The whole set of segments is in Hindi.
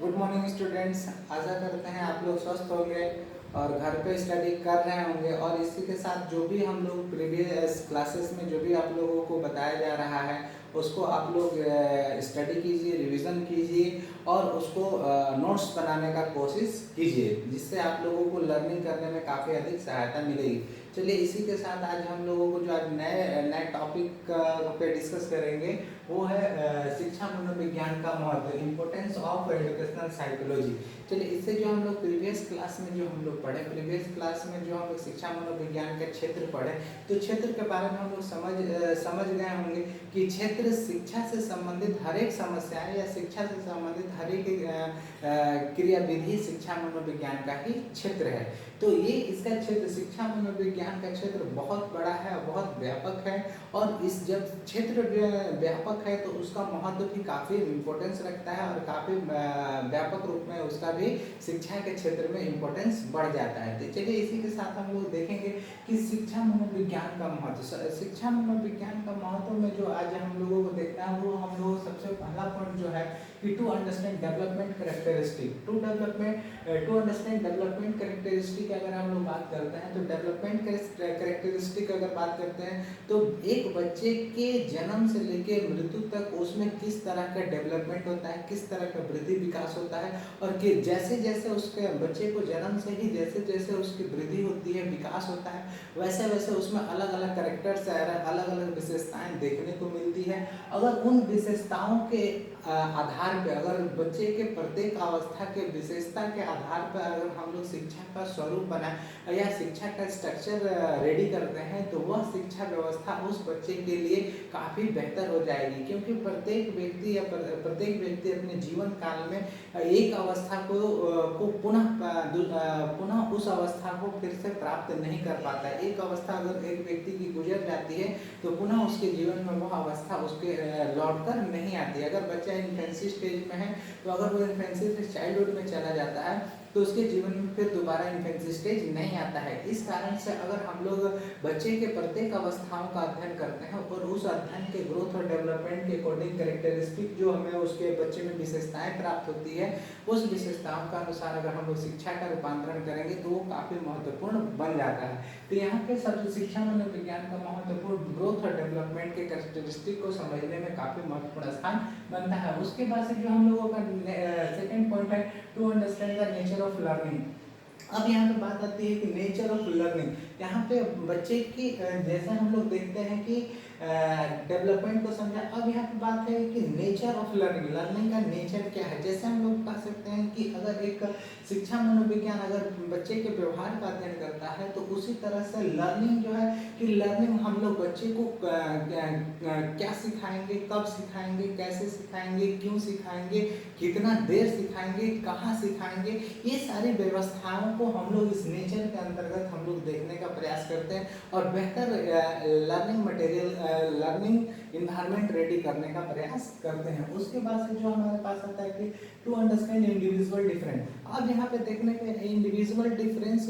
Good morning students. आशा करते हैं आप लोग स्वस्थ होंगे और घर पे स्टडी कर रहे होंगे। और इसी के साथ जो भी हम लोग प्रीवियस क्लासेस में जो भी आप लोगों को बताया जा रहा है उसको आप लोग स्टडी कीजिए, रिवीजन कीजिए और उसको नोट्स बनाने का कोशिश कीजिए, जिससे आप लोगों को लर्निंग करने में काफ़ी अधिक सहायता मिलेगी। चलिए, इसी के साथ आज हम लोगों को जो आज नए नए टॉपिक पे डिस्कस करेंगे वो है शिक्षा मनोविज्ञान का महत्व, इम्पोर्टेंस ऑफ एजुकेशनल साइकोलॉजी। चलिए, इससे जो हम लोग प्रीवियस क्लास में जो हम लोग पढ़े, प्रीवियस क्लास में जो हम लोग शिक्षा मनोविज्ञान के क्षेत्र पढ़े, तो क्षेत्र के बारे में हम लोग समझ गए होंगे कि क्षेत्र शिक्षा से संबंधित हर एक समस्याएं या शिक्षा से संबंधित हर एक क्रियाविधि शिक्षा मनोविज्ञान का ही क्षेत्र है। तो ये इसका क्षेत्र, शिक्षा मनोविज्ञान का क्षेत्र बहुत बड़ा है, बहुत व्यापक है। और इस जब क्षेत्र व्यापक है तो उसका महत्व भी काफ़ी इम्पोर्टेंस रखता है और काफ़ी व्यापक रूप में उसका भी शिक्षा के क्षेत्र में इम्पोर्टेंस बढ़ जाता है। तो चलिए, इसी के साथ हम लोग देखेंगे कि शिक्षा मनोविज्ञान का महत्व। शिक्षा मनोविज्ञान का महत्व में जो आज हम लोगों को देखना है वो हम लोग सबसे पहला पॉइंट जो है कि to understand development characteristic, to understand development characteristic अगर हम लोग बात करते हैं तो डेवलपमेंट कैरेक्टरिस्टिक अगर बात करते हैं तो एक बच्चे के जन्म से लेकर मृत्यु तक उसमें किस तरह का डेवलपमेंट होता है, किस तरह का वृद्धि विकास होता है, और कि जैसे जैसे उसके बच्चे को जन्म से ही जैसे जैसे उसकी वृद्धि होती है, विकास होता है, वैसे वैसे उसमें अलग अलग कैरेक्टर्स, अलग अलग विशेषताएं देखने को मिलती है। अगर उन विशेषताओं के आधार पर, अगर बच्चे के प्रत्येक अवस्था के विशेषता के आधार पर अगर हम लोग शिक्षा का स्वरूप बनाए या शिक्षा का स्ट्रक्चर रेडी करते हैं तो वह शिक्षा व्यवस्था उस बच्चे के लिए काफ़ी बेहतर हो जाएगी। क्योंकि प्रत्येक व्यक्ति अपने जीवन काल में एक अवस्था को पुनः उस अवस्था को फिर से प्राप्त नहीं कर पाता है। एक अवस्था अगर एक व्यक्ति की गुजर जाती है तो पुनः उसके जीवन में वह अवस्था उसके लौट कर नहीं आती। अगर बच्चा इन्फेंसी स्टेज में है तो अगर वो इन्फेंसी से चाइल्डहुड में चला जाता है तो उसके जीवन में फिर दोबारा इन्फेंसी स्टेज नहीं आता है। इस कारण से अगर हम लोग बच्चे के प्रत्येक अवस्थाओं का अध्ययन करते हैं और उस अध्ययन के ग्रोथ और डेवलपमेंट के अकॉर्डिंग कैरेक्टरिस्टिक जो हमें उसके बच्चे में विशेषताएं प्राप्त होती है, उस विशेषताओं का अनुसार अगर हम लोग शिक्षा का रूपांतरण करेंगे तो वो काफ़ी महत्वपूर्ण बन जाता है। तो यहाँ पे सब शिक्षा मनोविज्ञान का महत्वपूर्ण ग्रोथ और डेवलपमेंट के कैरेक्टरिस्टिक को समझने में काफ़ी महत्वपूर्ण स्थान बनता है। उसके बाद से जो हम लोगों का सेकेंड पॉइंट है to understand the nature of learning. अब यहाँ पे बात आती है कि नेचर ऑफ लर्निंग। यहाँ पे बच्चे की जैसे हम लोग देखते हैं कि डेवलपमेंट को समझा। अब यहाँ पे बात है कि नेचर ऑफ लर्निंग, लर्निंग का नेचर क्या है। जैसे हम लोग कह सकते हैं कि अगर एक शिक्षा मनोविज्ञान अगर बच्चे के व्यवहार का अध्ययन करता है तो उसी तरह से लर्निंग जो है कि लर्निंग हम लोग बच्चे को क्या सिखाएंगे, कब सिखाएंगे, कैसे सिखाएंगे, क्यों सिखाएंगे, कितना देर सिखाएंगे, कहाँ सिखाएंगे, ये सारी व्यवस्थाओं को हम लोग इस नेचर के अंतर्गत हम लोग देखने का प्रयास करते हैं और बेहतर learning material, learning environment ready करने का प्रयास करते हैं। उसके बाद से जो हमारे पास आता है कि टू अंडरस्टैंड इंडिविजुअल डिफरेंस। अब यहाँ पे देखने के इंडिविजुअल डिफरेंस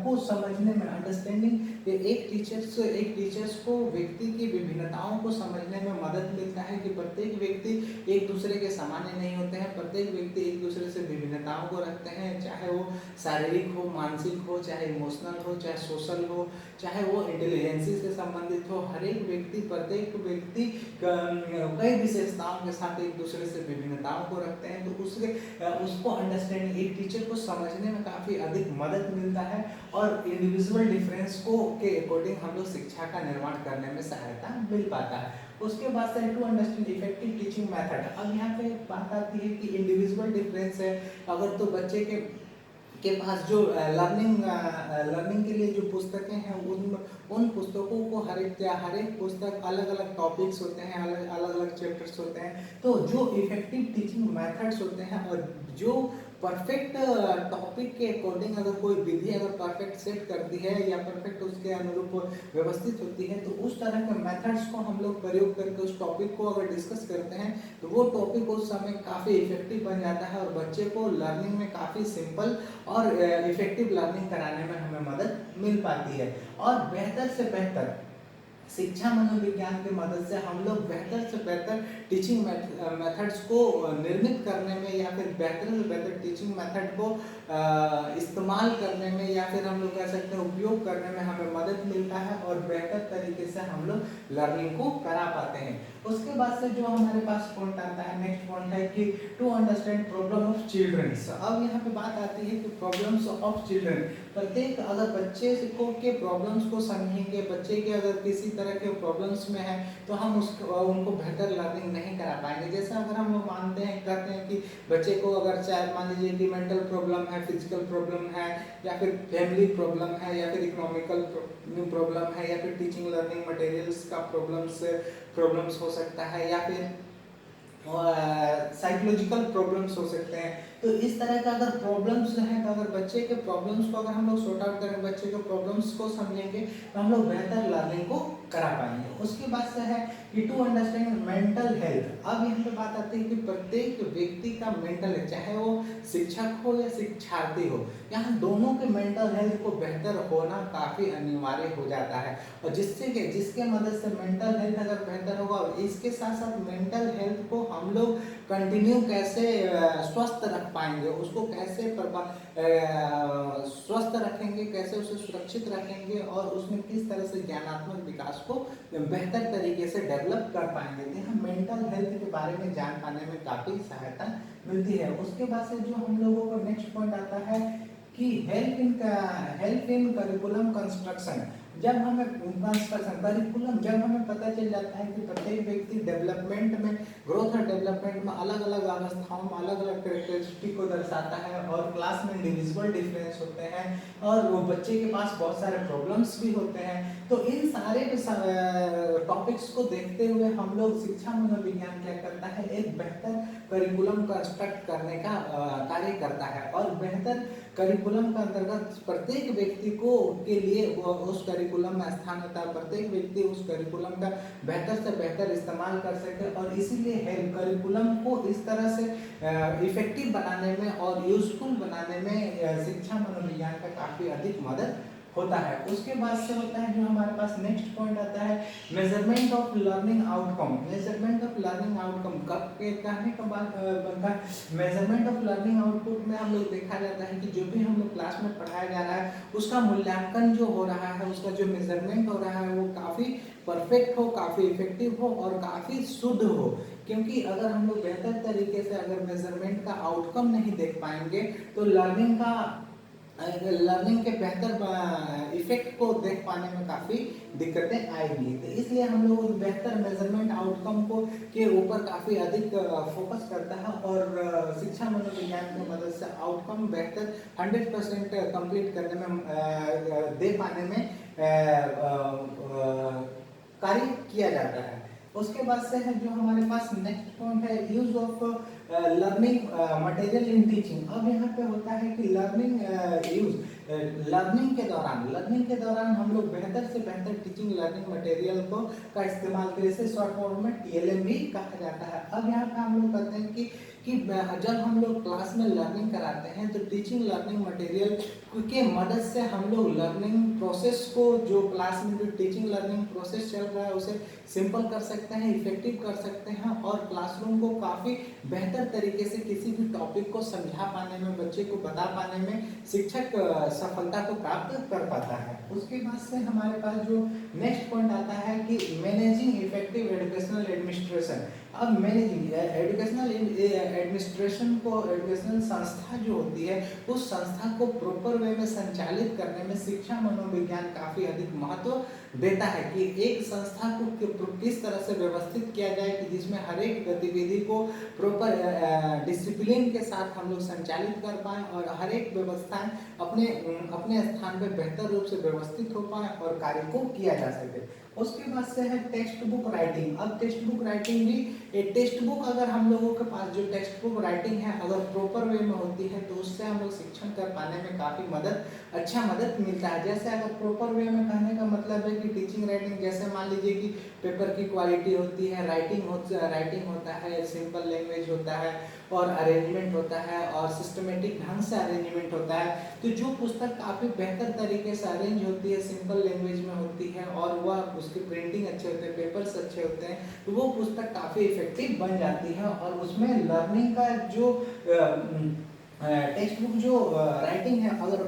को समझने में, अंडरस्टैंडिंग एक टीचर्स को व्यक्ति की विभिन्नताओं को समझने में मदद मिलता है कि प्रत्येक व्यक्ति एक दूसरे के सामान्य नहीं होते हैं। प्रत्येक व्यक्ति एक दूसरे से विभिन्नताओं को रखते हैं, चाहे वो शारीरिक हो, मानसिक हो, चाहे इमोशनल हो, चाहे सोशल हो, चाहे वो इंटेलिजेंसी से संबंधित हो। हर एक व्यक्ति, प्रत्येक व्यक्ति कई विशेषताओं के साथ एक दूसरे से विभिन्नताओं को रखते हैं। तो उसको अंडरस्टैंडिंग, एक टीचर को समझने में काफ़ी अधिक मदद मिलता है और इंडिविजुअल डिफरेंस को के अकॉर्डिंग हम लोग शिक्षा का निर्माण करने में सहायता मिल पाता है। उसके बाद से to understand effective teaching method. अब यहाँ पे बात आती है कि इंडिविजुअल डिफरेंस है। अगर तो बच्चे के पास जो लर्निंग के लिए जो पुस्तकें हैं उन पुस्तकों को हर एक पुस्तक अलग अलग टॉपिक्स होते हैं, अलग अलग चैप्टर्स होते हैं। तो जो इफेक्टिव टीचिंग मेथड्स होते हैं और जो परफेक्ट टॉपिक के अकॉर्डिंग अगर कोई विधि अगर परफेक्ट सेट करती है या परफेक्ट उसके अनुरूप व्यवस्थित होती है तो उस तरह के मेथड्स को हम लोग प्रयोग करके उस टॉपिक को अगर डिस्कस करते हैं तो वो टॉपिक उस समय काफ़ी इफेक्टिव बन जाता है और बच्चे को लर्निंग में काफ़ी सिंपल और इफेक्टिव लर्निंग कराने में हमें मदद मिल पाती है। और बेहतर से बेहतर शिक्षा मनोविज्ञान की मदद से हम लोग बेहतर से बेहतर टीचिंग मेथड्स को निर्मित करने में या फिर बेहतर से बेहतर टीचिंग मेथड को इस्तेमाल करने में या फिर हम लोग कह सकते हैं उपयोग करने में हमें मदद मिलता है और बेहतर तरीके से हम लोग लर्निंग को करा पाते हैं। उसके बाद से जो हमारे पास पॉइंट आता है, नेक्स्ट पॉइंट है कि to understand problem of childrens. अब यहाँ पे बात आती है कि प्रॉब्लम्स ऑफ चिल्ड्रन, प्रत्येक अगर बच्चे को के प्रॉब्लम्स को समझेंगे, बच्चे के अगर किसी तरह के प्रॉब्लम्स में है तो हम उनको बेहतर लर्निंग नहीं करा पाएंगे। जैसे अगर हम लोग मानते हैं कहते हैं कि बच्चे को अगर चाहे मान लीजिए कि मेंटल प्रॉब्लम है, फिजिकल प्रॉब्लम है या फिर फैमिली प्रॉब्लम है या फिर इकोनॉमिकल प्रॉब्लम है या फिर टीचिंग लर्निंग मटेरियल्स का प्रॉब्लम्स हो सकता है या फिर साइकोलॉजिकल प्रॉब्लम्स हो सकते हैं। तो इस तरह का अगर प्रॉब्लम्स हैं तो अगर बच्चे के प्रॉब्लम्स को अगर हम लोग सॉर्ट आउट करें, बच्चे के प्रॉब्लम्स को समझेंगे तो हम लोग बेहतर लर्निंग को करा पाएंगे। उसके बाद से है कि टू अंडरस्टैंड मेंटल हेल्थ। अब यहाँ पे बात आती है कि प्रत्येक व्यक्ति का मेंटल हेल्थ, चाहे वो शिक्षक हो या शिक्षार्थी हो, यहाँ दोनों के मेंटल हेल्थ को बेहतर होना काफ़ी अनिवार्य हो जाता है। और जिसके मदद से मेंटल हेल्थ अगर बेहतर होगा और इसके साथ साथ मेंटल हेल्थ को हम लोग कंटिन्यू कैसे स्वस्थ रख पाएंगे, उसको कैसे स्वस्थ रखेंगे, कैसे उसे सुरक्षित रखेंगे और उसमें किस तरह से ज्ञानात्मक विकास को बेहतर तरीके से डेवलप कर पाएंगे। तो यहाँ मेंटल हेल्थ के बारे में जान पाने में काफ़ी सहायता मिलती है। उसके बाद से जो हम लोगों को नेक्स्ट पॉइंट आता है कि हेल्प इन करिकुलम कंस्ट्रक्शन। जब हमें करिकुलम जब हमें पता चल जाता है कि प्रत्येक व्यक्ति डेवलपमेंट में, ग्रोथ और डेवलपमेंट में अलग अलग अवस्थाओं में अलग अलग कैरेक्टरिस्टिक को दर्शाता है और क्लास में इंडिविजुअल डिफरेंस होते हैं और वो बच्चे के पास बहुत सारे प्रॉब्लम्स भी होते हैं। तो इन सारे टॉपिक्स को देखते हुए हम लोग शिक्षा मनोविज्ञान क्या करता है, एक बेहतर करिकुलम कंस्ट्रक्ट करने का कार्य करता है और बेहतर करिकुलम का अंतर्गत प्रत्येक व्यक्ति को के लिए उस करिकुलम में स्थान होता है, प्रत्येक व्यक्ति उस करिकुलम का बेहतर से बेहतर इस्तेमाल कर सके और इसीलिए करिकुलम को इस तरह से इफेक्टिव बनाने में और यूजफुल बनाने में शिक्षा मनोविज्ञान का काफ़ी अधिक मदद होता है। उसके बाद से होता है जो हमारे पास नेक्स्ट पॉइंट आता है measurement of learning outcome. Measurement of learning outcome कहने का बात बनता है मेजरमेंट ऑफ लर्निंग आउटपुट में हम लोग देखा जाता है कि जो भी हम लोग क्लास में पढ़ाया जा रहा है उसका मूल्यांकन जो हो रहा है, उसका जो मेजरमेंट हो रहा है वो काफ़ी परफेक्ट हो, काफ़ी इफेक्टिव हो और काफ़ी शुद्ध हो। क्योंकि अगर हम लोग बेहतर तरीके से अगर मेजरमेंट का आउटकम नहीं देख पाएंगे तो लर्निंग के बेहतर इफेक्ट को देख पाने में काफ़ी दिक्कतें आएंगी। तो इसलिए हम लोग बेहतर मेजरमेंट आउटकम को के ऊपर काफ़ी अधिक फोकस करता है और शिक्षा मनोविज्ञान की मदद से आउटकम बेहतर 100% कंप्लीट करने में दे पाने में कार्य किया जाता है। उसके बाद से है जो हमारे पास नेक्स्ट पॉइंट है use of learning material in teaching. अब यहाँ पे होता है कि लर्निंग के दौरान हम लोग बेहतर से बेहतर टीचिंग लर्निंग मटेरियल का इस्तेमाल करें, इसे शॉर्ट फॉर्म में TLM भी कहा जाता है। अब यहाँ पे हम लोग कहते हैं कि जब हम लोग क्लास में लर्निंग कराते हैं तो टीचिंग लर्निंग मटेरियल के मदद से हम लोग लर्निंग प्रोसेस को, जो क्लास में जो टीचिंग लर्निंग प्रोसेस चल रहा है उसे सिंपल कर सकते हैं, इफेक्टिव कर सकते हैं और क्लासरूम को काफ़ी बेहतर तरीके से किसी भी टॉपिक को समझा पाने में, बच्चे को बता पाने में शिक्षक सफलता को प्राप्त कर पाता है। उसके बाद से हमारे पास जो नेक्स्ट पॉइंट आता है कि मैनेजिंग इफेक्टिव एजुकेशनल एडमिनिस्ट्रेशन। अब मैनेजिंग एजुकेशनल एडमिनिस्ट्रेशन को, एजुकेशनल संस्था जो होती है उस संस्था को प्रॉपर वे में संचालित करने में शिक्षा मनोविज्ञान काफ़ी अधिक महत्व देता है कि एक संस्था को किस तरह से व्यवस्थित किया जाए कि जिसमें हर एक गतिविधि को प्रॉपर डिसिप्लिन के साथ हम लोग संचालित कर पाएँ और हर एक व्यवस्थाएं अपने स्थान पर बेहतर रूप से व्यवस्थित हो पाए और कार्य को किया जा सके। उसके बाद से है टेक्स्ट बुक राइटिंग। अब टेक्स्ट बुक राइटिंग भी, एक टेक्स्ट बुक अगर हम लोगों के पास जो टेक्स्ट बुक राइटिंग है अगर प्रॉपर वे में होती है तो उससे हम लोग शिक्षण कर पाने में काफ़ी मदद मिलता है। जैसे अगर प्रॉपर वे में कहने का मतलब है कि टीचिंग राइटिंग, जैसे मान लीजिए कि पेपर की क्वालिटी होती है, राइटिंग होता है, सिंपल लैंग्वेज होता है और अरेंजमेंट होता है और सिस्टमेटिक ढंग से अरेंजमेंट होता है। तो जो पुस्तक काफ़ी बेहतर तरीके से अरेंज होती है, सिंपल लैंग्वेज में होती है और वह उसकी प्रिंटिंग अच्छे होते हैं, पेपर्स अच्छे होते हैं, तो वो पुस्तक काफ़ी इफेक्टिव बन जाती है। और उसमें लर्निंग का जो टेक्स्ट बुक जो राइटिंग है अगर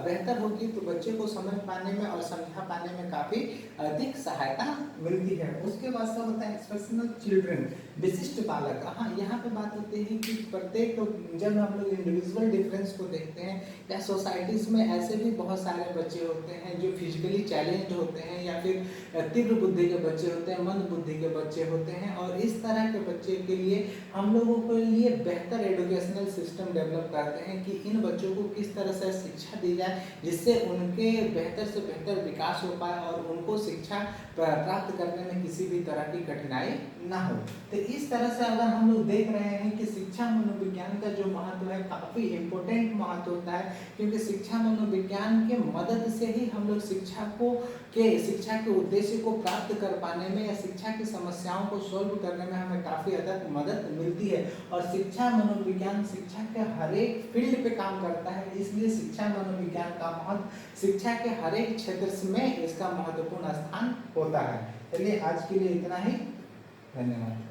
बेहतर होगी तो बच्चे को समझ पाने में और समझा पाने में काफ़ी अधिक सहायता मिलती है। उसके बाद से होता है एक्सप्रेशनल चिल्ड्रन, विशिष्ट बालक। हाँ, यहाँ पे बात होती है कि प्रत्येक जब हम लोग इंडिविजुअल डिफरेंस को देखते हैं या सोसाइटीज़ में ऐसे भी बहुत सारे बच्चे होते हैं जो फिजिकली चैलेंज्ड होते हैं या फिर तीव्र बुद्धि के बच्चे होते हैं, मंद बुद्धि के बच्चे होते हैं, और इस तरह के बच्चे के लिए हम लोगों के लिए बेहतर एजुकेशनल सिस्टम डेवलप करते हैं कि इन बच्चों को किस तरह से शिक्षा दी जाए जिससे उनके बेहतर से बेहतर विकास हो पाए और उनको शिक्षा प्राप्त करने में किसी भी तरह की कठिनाई ना हो। तो इस तरह से अगर हम लोग देख रहे हैं कि शिक्षा मनोविज्ञान का जो महत्व है काफ़ी इम्पोर्टेंट महत्व होता है, क्योंकि शिक्षा मनोविज्ञान के मदद से ही हम लोग शिक्षा के उद्देश्य को प्राप्त कर पाने में या शिक्षा की समस्याओं को सॉल्व करने में हमें काफ़ी हद तक मदद मिलती है। और शिक्षा मनोविज्ञान शिक्षा के हर एक फील्ड पे काम करता है, इसलिए शिक्षा मनोविज्ञान का महत्व शिक्षा के हर एक क्षेत्र में इसका महत्वपूर्ण स्थान होता है। चलिए आज के लिए इतना ही, धन्यवाद।